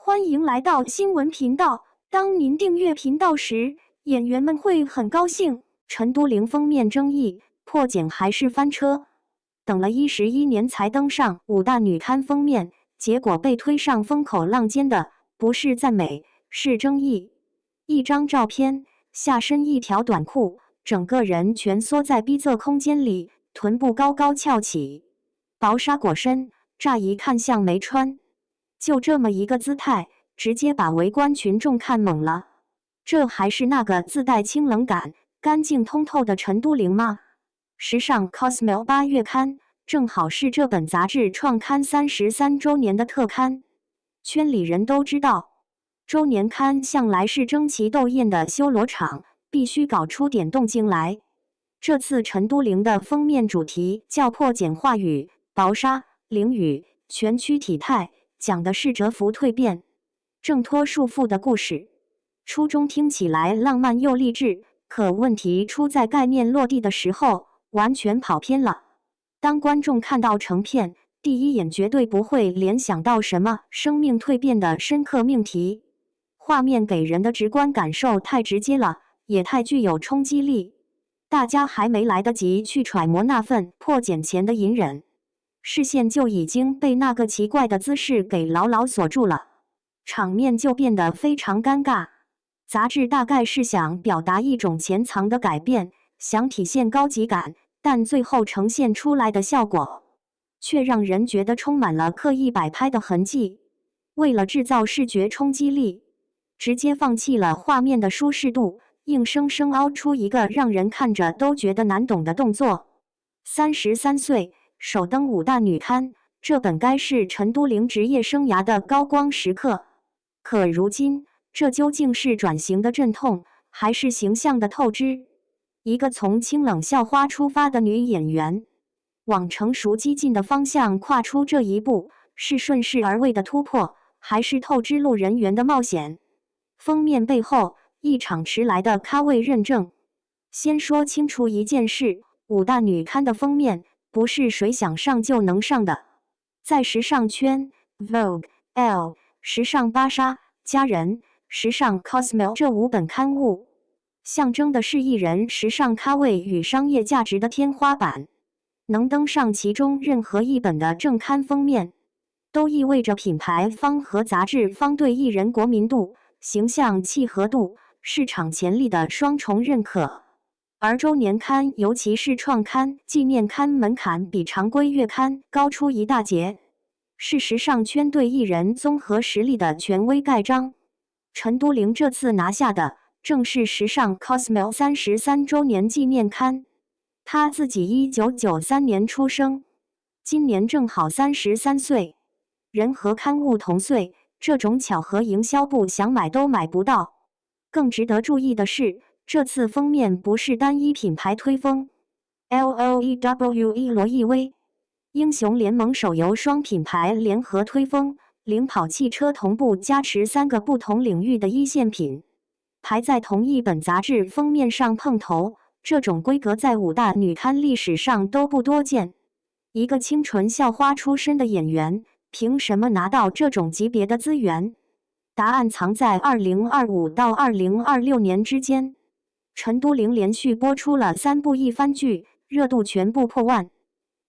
欢迎来到新闻频道。当您订阅频道时，演员们会很高兴。陈都灵封面争议，破茧还是翻车？等了11年才登上5大女刊封面，结果被推上风口浪尖的不是赞美，是争议。一张照片，下身一条短裤，整个人蜷缩在逼仄空间里，臀部高高翘起，薄纱裹身，乍一看像没穿。就这么一个姿态，直接把围观群众看懵了。这还是那个自带清冷感、干净通透的陈都灵吗？时尚 Cosmo 8月刊正好是这本杂志创刊33周年的特刊。圈里人都知道，周年刊向来是争奇斗艳的修罗场，必须搞出点动静来。这次陈都灵的封面主题叫破茧化羽，薄纱、灵羽、全躯体态，讲的是蛰伏蜕变、挣脱束缚的故事。初衷听起来浪漫又励志，可问题出在概念落地的时候，完全跑偏了。当观众看到成片，第一眼绝对不会联想到什么生命蜕变的深刻命题。画面给人的直观感受太直接了，也太具有冲击力。大家还没来得及去揣摩那份破茧前的隐忍，视线就已经被那个奇怪的姿势给牢牢锁住了，场面就变得非常尴尬。杂志大概是想表达一种潜藏的改变，想体现高级感，但最后呈现出来的效果，却让人觉得充满了刻意摆拍的痕迹。为了制造视觉冲击力，直接放弃了画面的舒适度，硬生生凹出一个让人看着都觉得难懂的动作。33岁，首登5大女刊，这本该是陈都灵职业生涯的高光时刻。可如今，这究竟是转型的阵痛，还是形象的透支？一个从清冷校花出发的女演员，往成熟激进的方向跨出这一步，是顺势而为的突破，还是透支路人缘的冒险？封面背后，一场迟来的咖位认证。先说清楚一件事，5大女刊的封面不是谁想上就能上的。在时尚圈 ，Vogue、Elle、时尚芭莎、佳人、时尚 Cosmo 这5本刊物，象征的是艺人时尚咖位与商业价值的天花板。能登上其中任何一本的正刊封面，都意味着品牌方和杂志方对艺人国民度、形象契合度、市场潜力的双重认可。而周年刊，尤其是创刊、纪念刊门槛比常规月刊高出一大截，是时尚圈对艺人综合实力的权威盖章。陈都灵这次拿下的正是时尚 Cosmo 33周年纪念刊。他自己1993年出生，今年正好33岁，人和刊物同岁，这种巧合营销部想买都买不到。更值得注意的是，这次封面不是单一品牌推风 ，LOEWE 罗意威、英雄联盟手游双品牌联合推风，领跑汽车同步加持3个不同领域的一线品排在同一本杂志封面上碰头，这种规格在5大女刊历史上都不多见。一个清纯校花出身的演员，凭什么拿到这种级别的资源？答案藏在2025到2026年之间。陈都灵连续播出了3部一番剧，热度全部破万。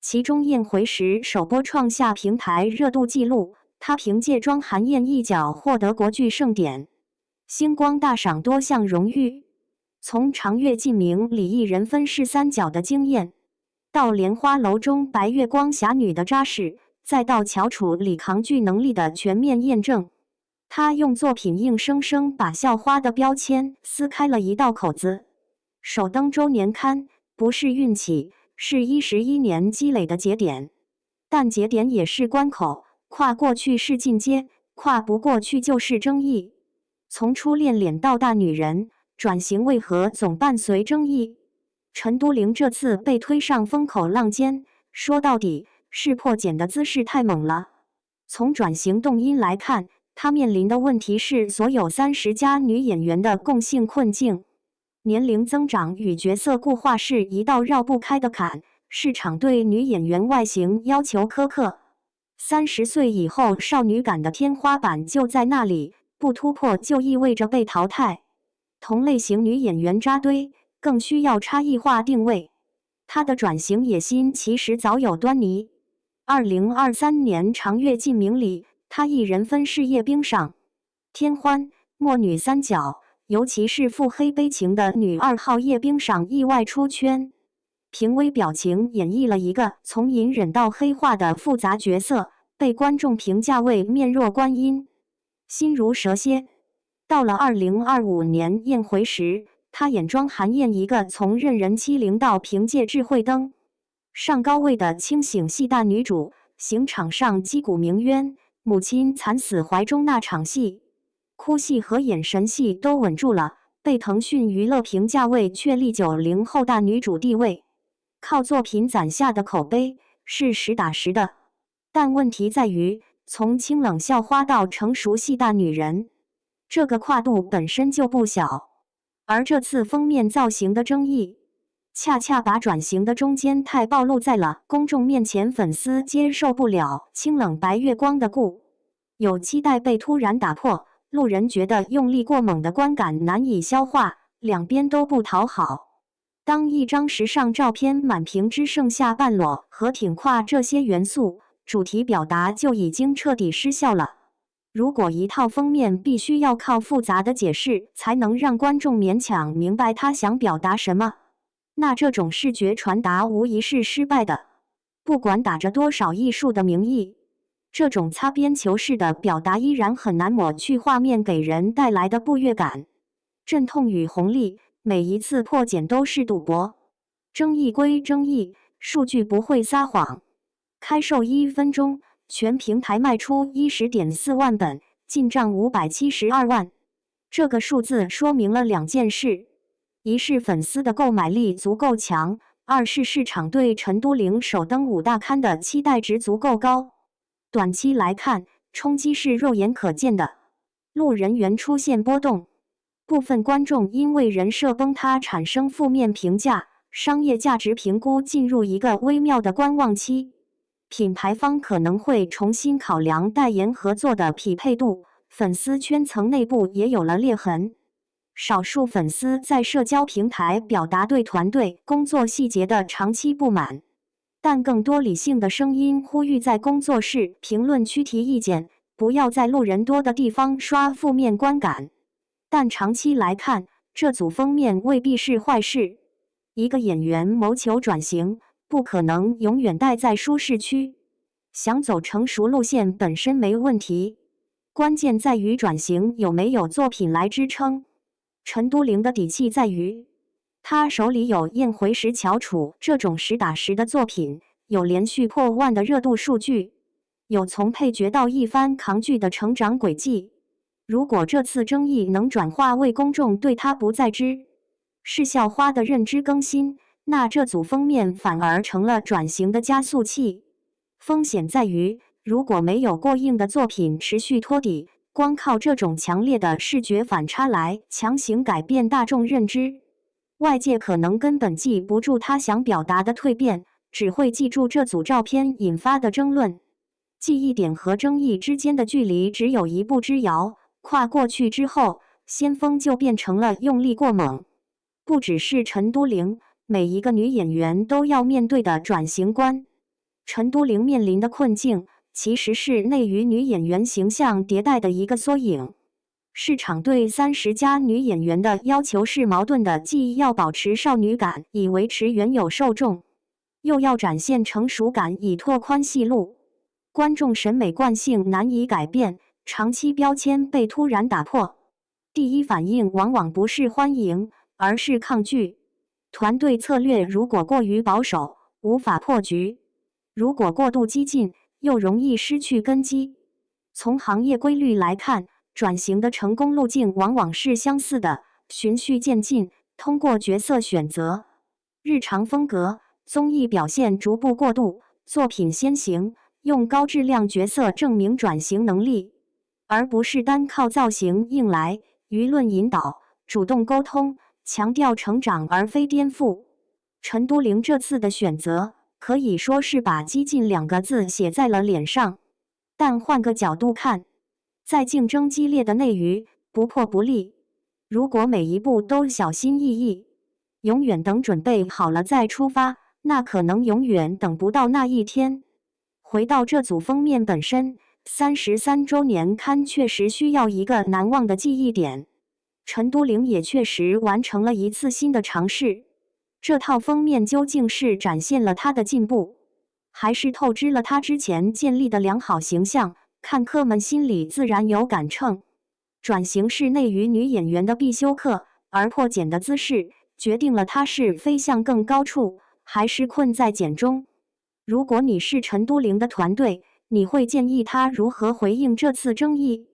其中宴回时首播创下平台热度纪录，她凭借庄寒燕一角获得国剧盛典、星光大赏多项荣誉。从长月烬明里一人分饰3角的惊艳，到莲花楼中白月光侠女的扎实，再到翘楚里扛剧能力的全面验证，他用作品硬生生把校花的标签撕开了一道口子。首登周年刊不是运气，是11年积累的节点，但节点也是关口，跨过去是进阶，跨不过去就是争议。从初恋脸到大女人，转型为何总伴随争议？陈都灵这次被推上风口浪尖，说到底是破茧的姿势太猛了。从转型动因来看，她面临的问题是所有30加女演员的共性困境。年龄增长与角色固化是一道绕不开的坎，市场对女演员外形要求苛刻。30岁以后，少女感的天花板就在那里，不突破就意味着被淘汰。同类型女演员扎堆，更需要差异化定位。她的转型野心其实早有端倪。2023年长月烬明里，她一人分事业冰上添欢，墨女三角，尤其是腹黑悲情的女2号叶冰赏意外出圈。凭微表情演绎了一个从隐忍到黑化的复杂角色，被观众评价为面若观音，心如蛇蝎。到了2025年宴回时，她演庄寒燕，一个从任人欺凌到凭借智慧登上高位的清醒系大女主。刑场上击鼓鸣冤，母亲惨死怀中那场戏，哭戏和眼神戏都稳住了，被腾讯娱乐评价为确立90后大女主地位。靠作品攒下的口碑是实打实的，但问题在于，从清冷校花到成熟系大女人，这个跨度本身就不小。而这次封面造型的争议，恰恰把转型的中间态暴露在了公众面前，粉丝接受不了清冷白月光的故有期待被突然打破，路人觉得用力过猛的观感难以消化，两边都不讨好。当一张时尚照片满屏只剩下半裸和挺胯这些元素，主题表达就已经彻底失效了。如果一套封面必须要靠复杂的解释才能让观众勉强明白他想表达什么，那这种视觉传达无疑是失败的。不管打着多少艺术的名义，这种擦边球式的表达依然很难抹去画面给人带来的不悦感。阵痛与红利，每一次破茧都是赌博。争议归争议，数据不会撒谎。开售1分钟，全平台卖出10.4万本，进账572万。这个数字说明了2件事：一是粉丝的购买力足够强，二是市场对陈都灵首登5大刊的期待值足够高。短期来看，冲击是肉眼可见的，路人缘出现波动，部分观众因为人设崩塌产生负面评价，商业价值评估进入一个微妙的观望期。品牌方可能会重新考量代言合作的匹配度，粉丝圈层内部也有了裂痕。少数粉丝在社交平台表达对团队工作细节的长期不满，但更多理性的声音呼吁在工作室评论区提意见，不要在路人多的地方刷负面观感。但长期来看，这组封面未必是坏事。一个演员谋求转型，不可能永远待在舒适区，想走成熟路线本身没问题，关键在于转型有没有作品来支撑。陈都灵的底气在于，他手里有宴回时翘楚这种实打实的作品，有连续破万的热度数据，有从配角到一番扛剧的成长轨迹。如果这次争议能转化为公众对他不再知是校花的认知更新，那这组封面反而成了转型的加速器。风险在于，如果没有过硬的作品持续托底，光靠这种强烈的视觉反差来强行改变大众认知，外界可能根本记不住他想表达的蜕变，只会记住这组照片引发的争论。记忆点和争议之间的距离只有一步之遥，跨过去之后，先锋就变成了用力过猛。不只是陈都灵，每一个女演员都要面对的转型关。陈都灵面临的困境，其实是内娱女演员形象迭代的一个缩影。市场对30加女演员的要求是矛盾的，既要保持少女感以维持原有受众，又要展现成熟感以拓宽戏路。观众审美惯性难以改变，长期标签被突然打破，第一反应往往不是欢迎，而是抗拒。团队策略如果过于保守，无法破局；如果过度激进，又容易失去根基。从行业规律来看，转型的成功路径往往是相似的，循序渐进，通过角色选择、日常风格、综艺表现逐步过渡，作品先行，用高质量角色证明转型能力，而不是单靠造型硬来。舆论引导，主动沟通，强调成长而非颠覆。陈都灵这次的选择，可以说是把激进2个字写在了脸上。但换个角度看，在竞争激烈的内娱，不破不立。如果每一步都小心翼翼，永远等准备好了再出发，那可能永远等不到那一天。回到这组封面本身，33周年刊确实需要一个难忘的记忆点。陈都灵也确实完成了一次新的尝试。这套封面究竟是展现了她的进步，还是透支了她之前建立的良好形象？看客们心里自然有杆秤。转型是内娱女演员的必修课，而破茧的姿势决定了她是飞向更高处，还是困在茧中。如果你是陈都灵的团队，你会建议她如何回应这次争议？